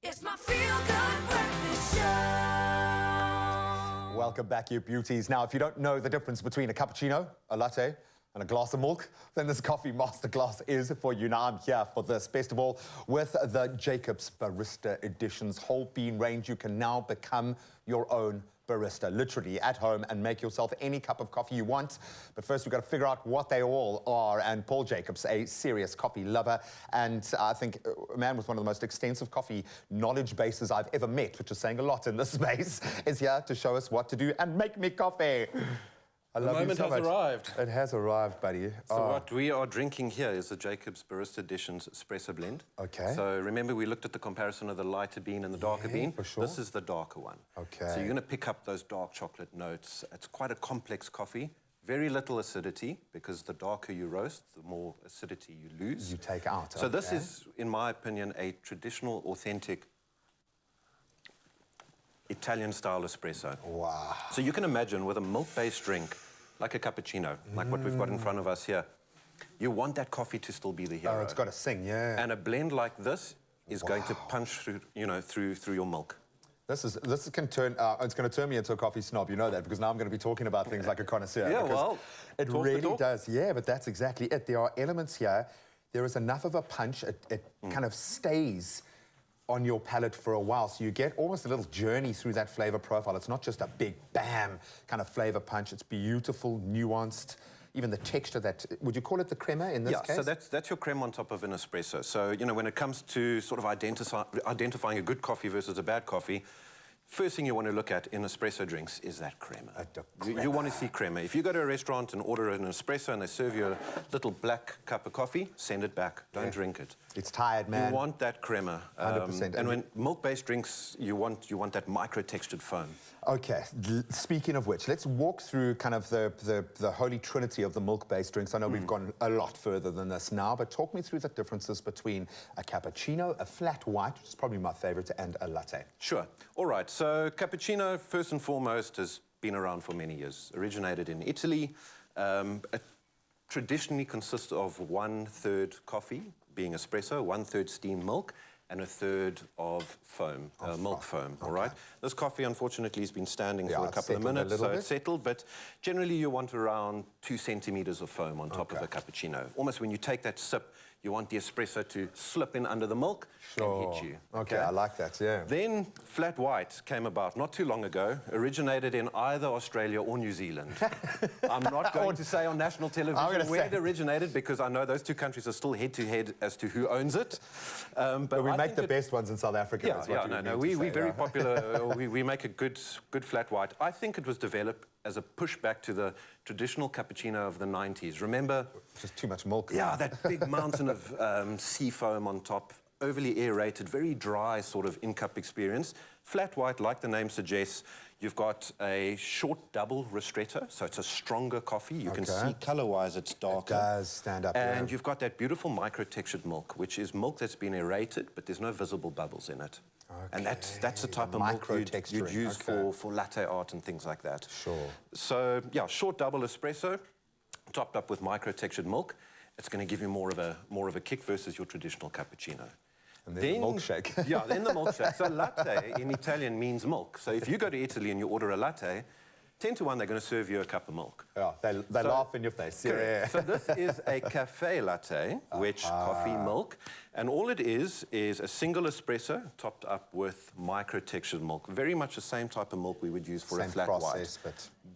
It's my feel-good breakfast show. Welcome back, you beauties. Now, if you don't know the difference between a cappuccino, a latte, and a glass of milk, then this coffee masterclass is for you. Now, I'm here for this. Best of all, with the JACOBS Barista Editions whole bean range, you can now become your own barista, literally at home, and make yourself any cup of coffee you want. But first, we've got to figure out what they all are. And Paul Jacobs, a serious coffee lover, and I think a man with one of the most extensive coffee knowledge bases I've ever met, which is saying a lot in this space, is here to show us what to do and make me coffee. I love you so much. The moment has arrived. It has arrived, buddy. So what we are drinking here is the JACOBS Barista Editions Espresso Blend. Okay. So remember we looked at the comparison of the lighter bean and the darker bean? For sure. This is the darker one. Okay. So you're going to pick up those dark chocolate notes. It's quite a complex coffee. Very little acidity, because the darker you roast, the more acidity you lose. You take out. So this is, in my opinion, a traditional, authentic Italian-style espresso. Wow. So you can imagine with a milk-based drink, like a cappuccino, like what we've got in front of us here, you want that coffee to still be the hero. Oh, it's got to sing, yeah. And a blend like this is going to punch through, you know, through your milk. This can turn. It's going to turn me into a coffee snob. You know that, because now I'm going to be talking about things like a connoisseur. Yeah, well, it really does. Yeah, but that's exactly it. There are elements here. There is enough of a punch. It kind of stays on your palate for a while, so you get almost a little journey through that flavor profile. It's not just a big bam kind of flavor punch. It's beautiful, nuanced. Even the texture, that, would you call it the crema in this case? Yeah, so that's your creme on top of an espresso. So, you know, when it comes to sort of identifying a good coffee versus a bad coffee, first thing you want to look at in espresso drinks is that crema. You want to see crema. If you go to a restaurant and order an espresso and they serve you a little black cup of coffee, send it back. Don't drink it. It's tired, man. You want that crema. 100%. And when milk-based drinks, you want that micro-textured foam. Okay, speaking of which, let's walk through kind of the holy trinity of the milk-based drinks. I know we've gone a lot further than this now, but talk me through the differences between a cappuccino, a flat white, which is probably my favorite, and a latte. Sure. All right, so cappuccino, first and foremost, has been around for many years. Originated in Italy. It traditionally consists of 1/3 coffee, being espresso, 1/3 steamed milk, and 1/3 of foam, milk foam, all right? This coffee, unfortunately, has been standing for a couple of minutes, so it's settled, but generally you want around 2 centimeters of foam on top of a cappuccino. Almost when you take that sip, you want the espresso to slip in under the milk and hit you. Okay, I like that, yeah. Then flat white came about not too long ago, originated in either Australia or New Zealand. I'm not going to say on national television where it originated, because I know those two countries are still head-to-head as to who owns it. But we make the best ones in South Africa. Yeah, we're very popular. we make a good flat white. I think it was developed as a pushback to the traditional cappuccino of the 90s. Remember? Just too much milk. Yeah, that big mountain of sea foam on top, overly aerated, very dry sort of in-cup experience. Flat white, like the name suggests, you've got a short double ristretto, so it's a stronger coffee. You can see color-wise it's darker. It does stand up. And you've got that beautiful micro-textured milk, which is milk that's been aerated, but there's no visible bubbles in it. Okay. And that's the type of milk you'd use for latte art and things like that. Sure. So, yeah, short double espresso, topped up with micro-textured milk. It's going to give you more of a kick versus your traditional cappuccino. And then the milkshake. Yeah, then the milkshake. So latte in Italian means milk. So if you go to Italy and you order a latte, 10 to 1, they're going to serve you a cup of milk. Yeah, they laugh in your face. Yeah. So this is a cafe latte, which coffee, milk, and all it is a single espresso topped up with micro-textured milk. Very much the same type of milk we would use for a flat white.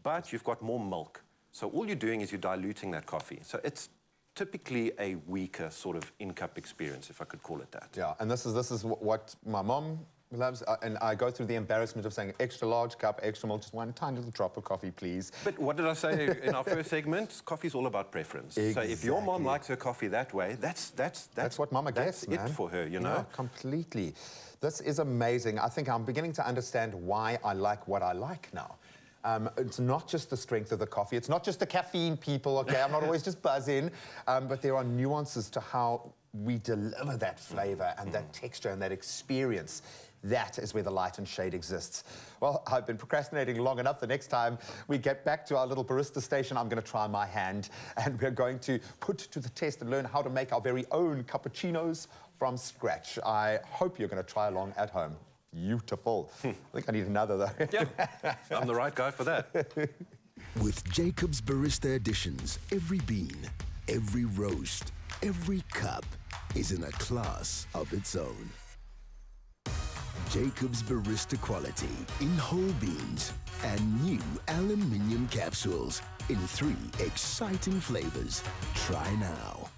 But you've got more milk. So all you're doing is you're diluting that coffee. So it's typically a weaker sort of in-cup experience, if I could call it that. Yeah, and this is what my mom loves, and I go through the embarrassment of saying extra large cup, extra milk, just one tiny little drop of coffee, please. But what did I say in our first segment? Coffee's all about preference. Exactly. So if your mom likes her coffee that way, that's what Mama gets, man. That's it for her, you know? Yeah, completely. This is amazing. I think I'm beginning to understand why I like what I like now. It's not just the strength of the coffee. It's not just the caffeine, people, okay? I'm not always just buzzing. But there are nuances to how we deliver that flavor and that texture and that experience That is where the light and shade exists. Well, I've been procrastinating long enough. The next time we get back to our little barista station, I'm going to try my hand, and we're going to put to the test and learn how to make our very own cappuccinos from scratch. I hope you're going to try along at home. Beautiful. I think I need another, though. Yeah, I'm the right guy for that. With JACOBS Barista Editions, every bean, every roast, every cup is in a class of its own. JACOBS Barista quality in whole beans and new aluminium capsules in 3 exciting flavors. Try now.